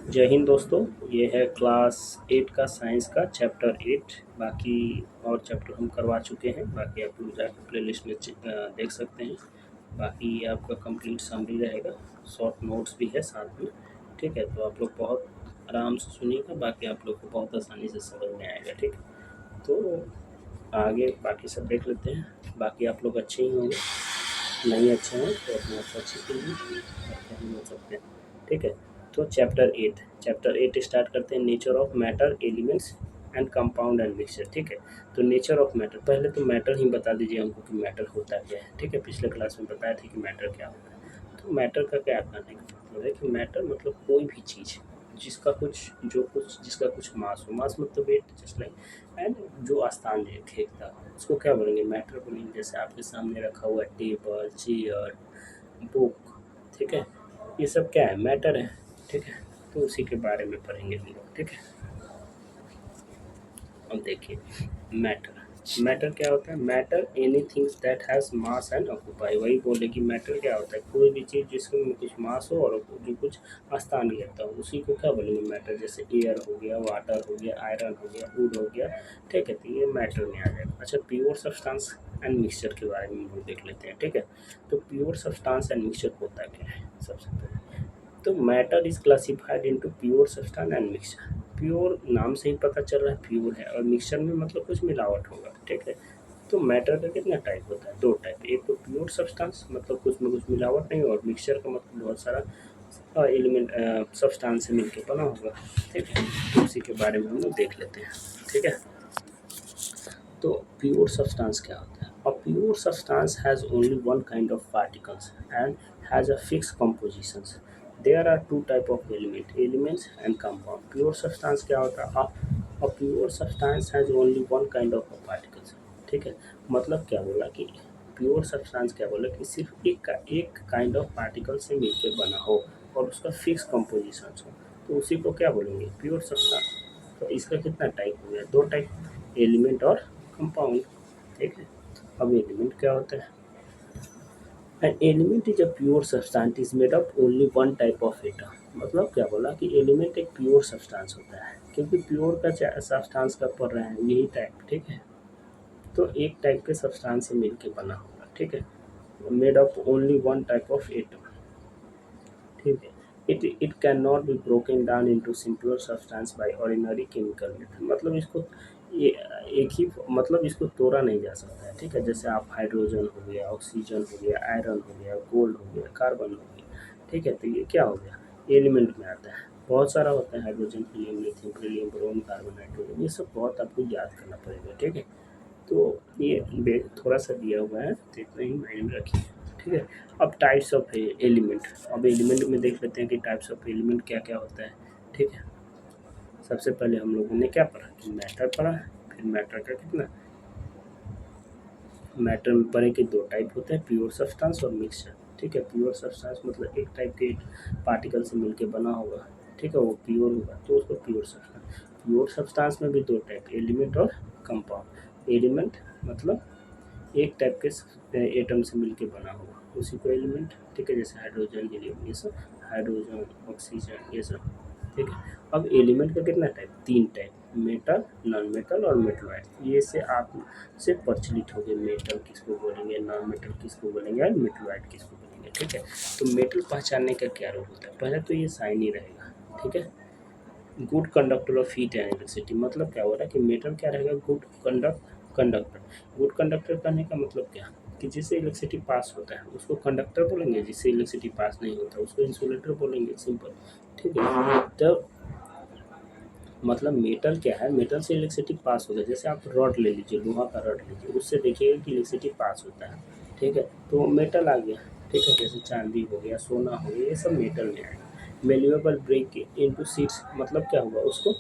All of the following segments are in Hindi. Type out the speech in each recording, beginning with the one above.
जय हिंद दोस्तों। ये है क्लास 8 का साइंस का चैप्टर 8। बाकी और चैप्टर हम करवा चुके हैं। बाकी आप लोग जाकर प्ले लिस्ट में देख सकते हैं। बाकी ये आपका कंप्लीट समरी रहेगा, शॉर्ट नोट्स भी है साथ में। ठीक है, तो आप लोग बहुत आराम से सुनिएगा। बाकी आप लोग को बहुत आसानी से समझ में आएगा। ठीक है, तो आगे बाकी सब देख लेते हैं। बाकी आप लोग अच्छे ही होंगे, नहीं अच्छे हैं तो अपना अच्छा अच्छी कीजिए, अच्छा ही हो सकते हैं। ठीक है, तो चैप्टर 8 स्टार्ट करते हैं। Nature of matter, elements and compound and mixture. ठीक है, तो नेचर ऑफ मैटर, पहले तो मैटर ही बता दीजिए हमको कि मैटर होता क्या है। ठीक है, पिछले क्लास में बताया था कि मैटर क्या होता है। तो मैटर का क्या करने का मतलब है कि मैटर मतलब कोई भी चीज़ जिसका कुछ मास हो। मास मतलब वेट, जस्ट लाइक, एंड जो स्थान फेंकता हो उसको क्या बोलेंगे, मैटर बोलेंगे। जैसे आपके सामने रखा हुआ टेबल, चेयर, बुक। ठीक है, ये सब क्या है, मैटर है। ठीक है, तो उसी के बारे में पढ़ेंगे हम लोग। ठीक है, अब देखिए मैटर। मैटर क्या होता है, matter anything that has mass and occupy. वही बोले कि मैटर क्या होता है, कोई भी चीज़ जिसमें कुछ मास हो और जो कुछ स्थान लेता हो उसी को क्या बोलेंगे, मैटर। जैसे एयर हो गया, वाटर हो गया, आयरन हो गया, वुड हो गया। ठीक है, तो ये मैटर में आ जाएगा। अच्छा, प्योर सब्सटेंस एंड मिक्सचर के बारे में हम लोग देख लेते हैं। ठीक है, तो प्योर सब्सटेंस एंड मिक्सचर होता क्या है सबसे पहले। तो matter is classified into pure substance and mixture. Pure नाम से ही पता चल रहा है प्योर है, और मिक्सचर में मतलब कुछ मिलावट होगा। ठीक है, तो मैटर का कितना टाइप होता है, दो टाइप। एक तो प्योर सब्सटेंस मतलब कुछ में कुछ मिलावट नहीं, और मिक्सचर का मतलब बहुत सारा एलिमेंट सब्सटेंस से मिलकर बना होगा। ठीक है, तो उसी के बारे में हम लोग देख लेते हैं। ठीक है, तो प्योर सब्सटेंस क्या होता है। अ pure substance has only one kind of particles and has a fix compositions. There are two type of elements and compound. Pure substance क्या होता है, a pure substance has only one kind of particles. ठीक है, मतलब क्या बोला कि प्योर सब्सटेंस क्या बोला कि सिर्फ एक काइंड ऑफ पार्टिकल से मिलकर बना हो और उसका फिक्स कंपोजिशन हो, तो उसी को क्या बोलेंगे, प्योर सब्सटेंस। तो इसका कितना टाइप हो गया, दो टाइप, एलिमेंट और कंपाउंड। ठीक है, अब एलिमेंट क्या होता है। An element is a pure substance is made up only one type of atom. मतलब क्या बोला कि एलिमेंट एक प्योर सब्सटेंस होता है, क्योंकि प्योर का सब्सटेंस का पढ़ रहे हैं यही टाइप। ठीक है, तो एक टाइप के सब्सटेंस से मिलके बना होगा। ठीक है, made up only one type of atom. ठीक है, it can not be broken down into simpler substance by ordinary chemical method. मतलब इसको ये एक ही मतलब इसको तोड़ा नहीं जा सकता है। ठीक है, जैसे आप हाइड्रोजन हो गया, ऑक्सीजन हो गया, आयरन हो गया, गोल्ड हो गया, कार्बन हो गया। ठीक है, तो ये क्या हो गया, एलिमेंट में आता है। बहुत सारा होता है, hydrogen, helium, lithium, beryllium, boron, carbon, nitrogen, ये सब बहुत आपको याद करना पड़ेगा। ठीक है, तो ये थोड़ा सा दिया हुआ है, तो इतना ही माइंड में रखिए। ठीक है, अब टाइप्स ऑफ एलिमेंट। अब एलिमेंट में देख लेते हैं कि टाइप्स ऑफ एलिमेंट क्या क्या होता है। ठीक है, सबसे पहले हम लोगों ने क्या पढ़ा कि मैटर पढ़ा। फिर मैटर का कितना, मैटर में पढ़े कि दो टाइप होते हैं, प्योर सब्सटेंस और मिक्सचर। ठीक है, प्योर सब्सटेंस मतलब एक टाइप के पार्टिकल से मिलके बना होगा। ठीक है, वो प्योर होगा तो उसको प्योर सब्सटेंस। प्योर सब्सटेंस में भी दो टाइप, एलिमेंट और कंपाउंड। एलिमेंट मतलब एक टाइप के एटम से मिलके बना हुआ, उसी को एलिमेंट। ठीक है, जैसे हाइड्रोजन, हीलियम, ये सब हाइड्रोजन, ऑक्सीजन, ये सब। ठीक है, अब एलिमेंट का कितना टाइप, तीन टाइप, मेटल, नॉन मेटल और मेटलॉइड। ये से आप से प्रचलित हो गए, मेटल किसको बोलेंगे, नॉन मेटल किसको बोलेंगे, और मेटलॉइड किसको बोलेंगे। ठीक है, तो मेटल पहचानने का क्या रोल होता है, पहले तो ये साइन ही रहेगा। ठीक है, good conductor of heat and electricity. मतलब क्या हो रहा है कि मेटल क्या रहेगा, गुड कंडक्टर। गुड कंडक्टर करने का मतलब क्या, कि जिससे इलेक्ट्रिसिटी पास होता है उसको कंडक्टर बोलेंगे, जिससे इलेक्ट्रिसिटी पास नहीं होता उसको इंसुलेटर बोलेंगे, सिंपल। ठीक है, तो मतलब मेटल क्या है, मेटल से इलेक्ट्रिसिटी पास होगा। जैसे आप रॉड ले लीजिए, लोहा का रॉड लीजिए, उससे देखिएगा कि इलेक्ट्रिसिटी पास होता है। ठीक है, तो वो मेटल आ गया। ठीक है, जैसे चांदी हो गया, सोना हो गया, ये सब मेटल में आएगा। मेल्युएबल ब्रेक इनटू शीट्स, मतलब क्या हुआ, उसको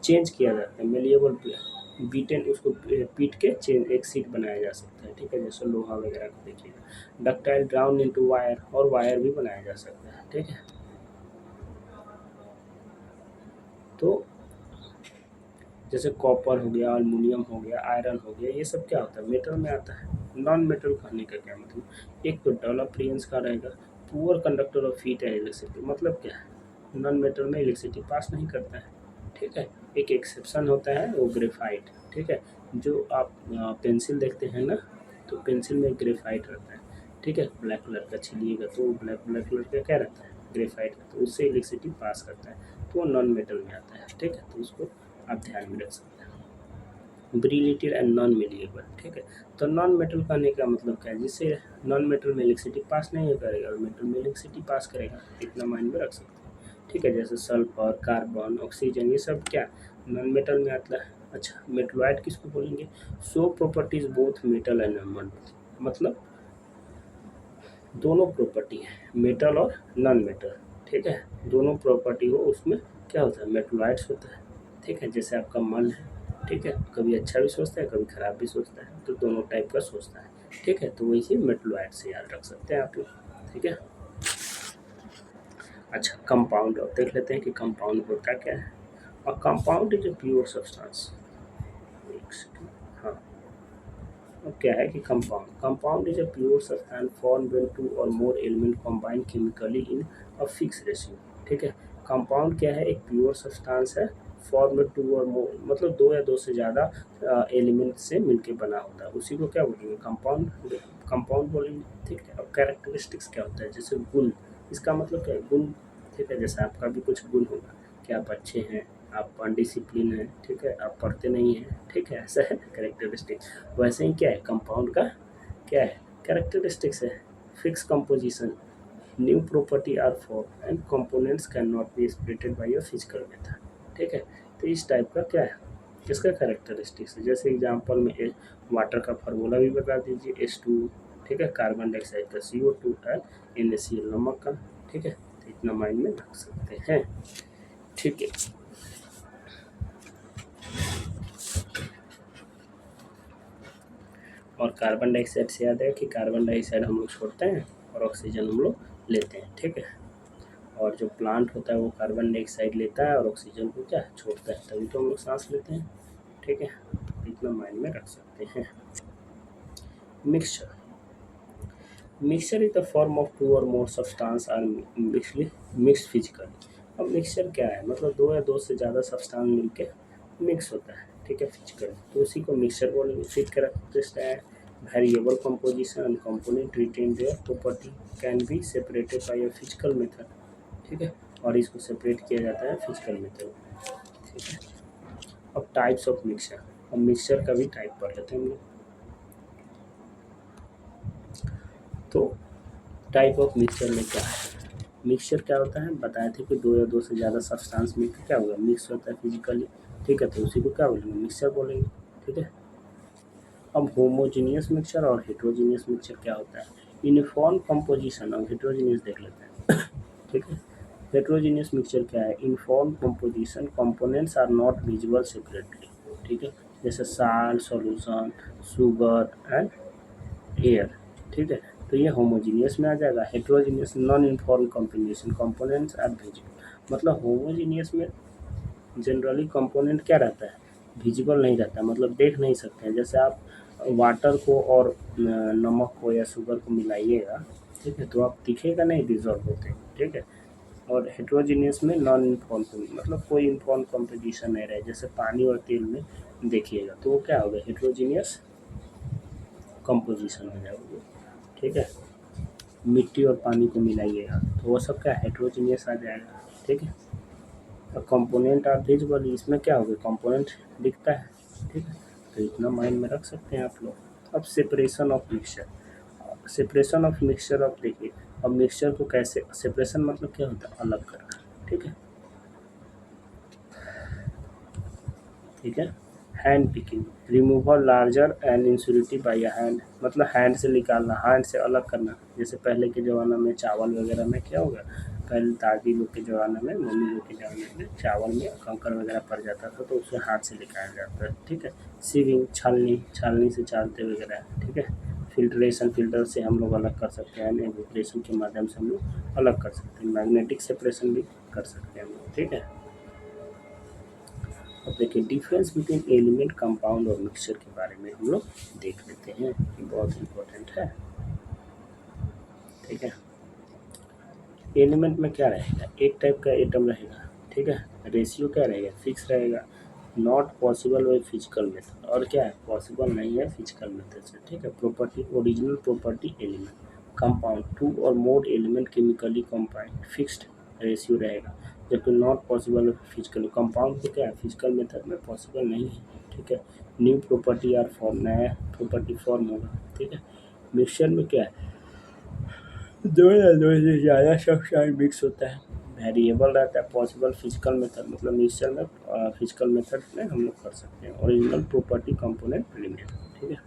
चेंज किया जाता है। मेल्युएबल बीटेन, उसको पीट के चेंज एक सीट बनाया जा सकता है। ठीक है, जैसे लोहा वगैरह को देखिएगा। डक्टाइल ग्राउंड इनटू वायर, और वायर भी बनाया जा सकता है। ठीक है, तो जैसे कॉपर हो गया, अल्मुनियम हो गया, आयरन हो गया, ये सब क्या होता है, मेटल में आता है। नॉन मेटल कहने का क्या मतलब, एक तो डल अपियरेंस का रहेगा, poor conductor of heat and electricity. मतलब क्या है, नॉन मेटल में इलेक्ट्रिसिटी पास नहीं करता है, ठीक है। एक एक्सेप्शन होता है वो ग्रेफाइट, ठीक है। जो आप पेंसिल देखते हैं ना, तो पेंसिल में ग्रेफाइट रहता है, ठीक है। ब्लैक कलर का छीलिएगा तो वो ब्लैक ब्लैक कलर का क्या रहता है, ग्रेफाइट, तो उससे इलेक्ट्रिसिटी पास करता है, तो वो नॉन मेटल में आता है, ठीक है। तो उसको आप ध्यान में रख सकते हैं। ब्रिलेटेड एंड नॉन मेलिएबल, ठीक है। तो नॉन मेटल कहने का मतलब क्या है, जिससे नॉन मेटल में इलेक्ट्रिसिटी पास नहीं करेगा और मेटल में इलेक्ट्रिसिटी पास करेगा, इतना माइंड में रख सकते हैं, ठीक है। जैसे सल्फर, कार्बन, ऑक्सीजन, ये सब क्या नॉन मेटल में आता है। अच्छा, मेटलॉइड किसको बोलेंगे, so properties both metal and non, मतलब दोनों प्रॉपर्टी है, मेटल और नॉन मेटल, ठीक है। दोनों प्रॉपर्टी हो उसमें क्या होता है, मेटलॉइड्स होता है, ठीक है। जैसे आपका मन है, ठीक है, कभी अच्छा भी सोचता है कभी खराब भी सोचता है, तो दोनों टाइप का सोचता है, ठीक है। तो वही मेटलॉइड से याद रख सकते हैं आप लोग, ठीक है। अच्छा, कंपाउंड और देख लेते हैं कि कंपाउंड होता क्या है। और compound is a pure substance, हाँ। अब क्या है कि compound is a pure substance form when two or more element combine chemically in a fix ratio, ठीक है। कंपाउंड क्या है, एक प्योर सब्सटेंस है, फॉर्म में टू और मोर, मतलब दो या दो से ज़्यादा एलिमेंट से मिलके बना होता है, उसी को क्या बोलेंगे, कंपाउंड, कंपाउंड बोलेंगे, ठीक है। अब कैरेक्टरिस्टिक्स क्या होता है, जैसे गुण, इसका मतलब क्या है, गुण, ठीक है। जैसे आपका भी कुछ गुण होगा कि आप अच्छे हैं, आप अनडिसिप्लिन हैं, ठीक है, आप पढ़ते नहीं हैं, ठीक है, ऐसा है कैरेक्टरिस्टिक। वैसे ही क्या है, कंपाउंड का क्या है, कैरेक्टरिस्टिक्स है, fix composition, new property are form and components can not be splitted by a physical method, ठीक है। तो इस टाइप का क्या है, इसका कैरेक्टरिस्टिक्स है। जैसे एग्जांपल में वाटर का फार्मूला भी बता दीजिए, H2, ठीक है, कार्बन डाइऑक्साइड का CO2 है, NaCl नमक का, ठीक है। तो इतना माइंड में रख सकते हैं, ठीक है। और कार्बन डाइऑक्साइड से याद है कि कार्बन डाइऑक्साइड हम लोग छोड़ते हैं और ऑक्सीजन हम लोग लेते हैं, ठीक है। और जो प्लांट होता है वो कार्बन डाइऑक्साइड लेता है और ऑक्सीजन को क्या छोड़ता है, तभी तो हम लोग सांस लेते हैं, ठीक है। इतना माइंड में रख सकते हैं। Mixture, mixture is the form of two or more substance are mix physically. अब मिक्सचर क्या है, मतलब दो या दो से ज़्यादा सब्सटेंस मिलके मिक्स होता है, ठीक है, फिजिकली, तो उसी को मिक्सचर बोलेंगे। फिर कैरेक्टरिस्टिक्स है, variable composition and component retain their property can be separated by a physical method, ठीक है। और इसको सेपरेट किया जाता है फिजिकल मेथड, ठीक है। अब टाइप्स ऑफ मिक्सचर, अब मिक्सचर का भी टाइप पढ़ लेते हैं हम लोग। तो टाइप ऑफ मिक्सचर में क्या है, मिक्सचर क्या होता है, बताए थे कि दो या दो से ज़्यादा सब्सटेंस मिलकर क्या होगा, मिक्स होता है फिजिकली, ठीक है। तो उसी को क्या बोलेंगे, मिक्सचर बोलेंगे, ठीक है। अब होमोजीनियस मिक्सचर और हेट्रोजीनियस मिक्सचर क्या होता है, यूनिफॉर्म कंपोजिशन, और हेट्रोजीनियस देख लेते हैं, ठीक है। हेट्रोजीनियस मिक्सचर क्या है, uniform composition, components are not visible separately, ठीक है। जैसे salt, solution, sugar and air, ठीक है। तो ये होमोजीनियस में आ जाएगा। Heterogeneous, non uniform combination, components are visible, मतलब होमोजीनियस में जनरली कंपोनेंट क्या रहता है, विजिबल नहीं रहता है, मतलब देख नहीं सकते हैं। जैसे आप वाटर को और नमक को या शुगर को मिलाइएगा, ठीक है, तो आप दिखेगा नहीं, डिजॉल्व होते, ठीक है। और हेट्रोजीनियस में नॉन यूनिफॉर्म, मतलब कोई यूनिफॉर्म कॉम्पोजिशन नहीं रहे, जैसे पानी और तेल में देखिएगा तो वो क्या होगा, हेट्रोजीनियस कंपोजिशन हो जाएगा, ठीक है। मिट्टी और पानी को मिलाइएगा तो वो सब क्या हेट्रोजीनियस आ जाएगा, ठीक है। और कंपोनेंट आर विजिबल, इसमें क्या होगा, कंपोनेंट दिखता है, ठीक है। तो इतना माइंड में रख सकते हैं आप लोग। अब separation of mixture, separation of mixture, अब देखिए, अब मिक्सचर को कैसे, सेपरेशन मतलब क्या होता है, अलग करना, ठीक है, ठीक है। Hand picking, removal larger and impurity by hand, मतलब हैंड से निकालना, हैंड से अलग करना। जैसे पहले के ज़माना में चावल वगैरह में क्या होगा, पहले दादी लोग के ज़माने में, मम्मी लोग के ज़माने में चावल में कंकड़ वगैरह पड़ जाता था तो उसे हाथ से निकाला जाता है, ठीक है। सीविंग, छालनी, छालनी से छालते वगैरह, ठीक है। फिल्ट्रेशन, फिल्टर से हम लोग अलग कर सकते हैं, एवोपरेशन के माध्यम से हम लोग अलग कर सकते हैं, मैग्नेटिक सेपरेशन भी कर सकते हैं हम लोग, ठीक है। अब देखिए डिफरेंस बिटवीन एलिमेंट, कंपाउंड और मिक्सचर के बारे में हम लोग देख लेते हैं, ये बहुत इम्पोर्टेंट है, ठीक है। एलिमेंट में क्या रहेगा, एक टाइप का एटम रहेगा, ठीक है। रेशियो क्या रहेगा, फिक्स रहेगा। Not possible by physical method, और क्या है, पॉसिबल नहीं है फिजिकल मेथड से, ठीक है। Property, original property element. Compound, two or more element chemically compound, fixed ratio रहेगा, जबकि नॉट पॉसिबल फिजिकल। कंपाउंड को क्या है, फिजिकल मेथड में पॉसिबल नहीं है, ठीक है। न्यू प्रॉपर्टी आर फॉर्म, नया प्रॉपर्टी फॉर्म होगा, ठीक है। मिक्सचर में क्या है, दो या दो से ज़्यादा सब्सटेंस मिक्स होता है, वेरिएबल रहता है। पॉसिबल फिजिकल मेथड, मतलब मिक्सचर में फिजिकल मेथड में हम लोग कर सकते हैं। ओरिजिनल प्रॉपर्टी कंपोनेंट लिमिट, ठीक है।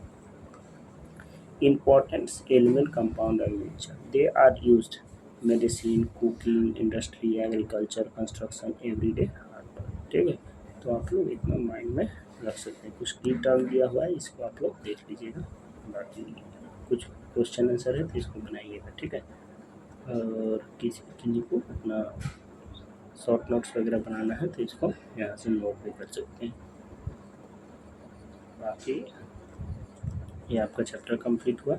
Importance element compound and mixture, they are used medicine, cooking, industry, agriculture, construction, everyday hard, ठीक है। तो आप लोग इतना माइंड में रख सकते हैं। कुछ की टर्म दिया हुआ है, इसको आप लोग देख लीजिएगा, बाकी कुछ क्वेश्चन आंसर है तो इसको बनाइएगा, ठीक है। और किसी को अपना शॉर्ट नोट्स वगैरह बनाना है तो इसको यहाँ से नोट भी कर सकते हैं। बाकी ये आपका चैप्टर कंप्लीट हुआ।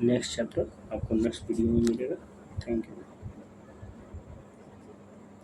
नेक्स्ट चैप्टर आपको नेक्स्ट वीडियो में मिलेगा। Thank you.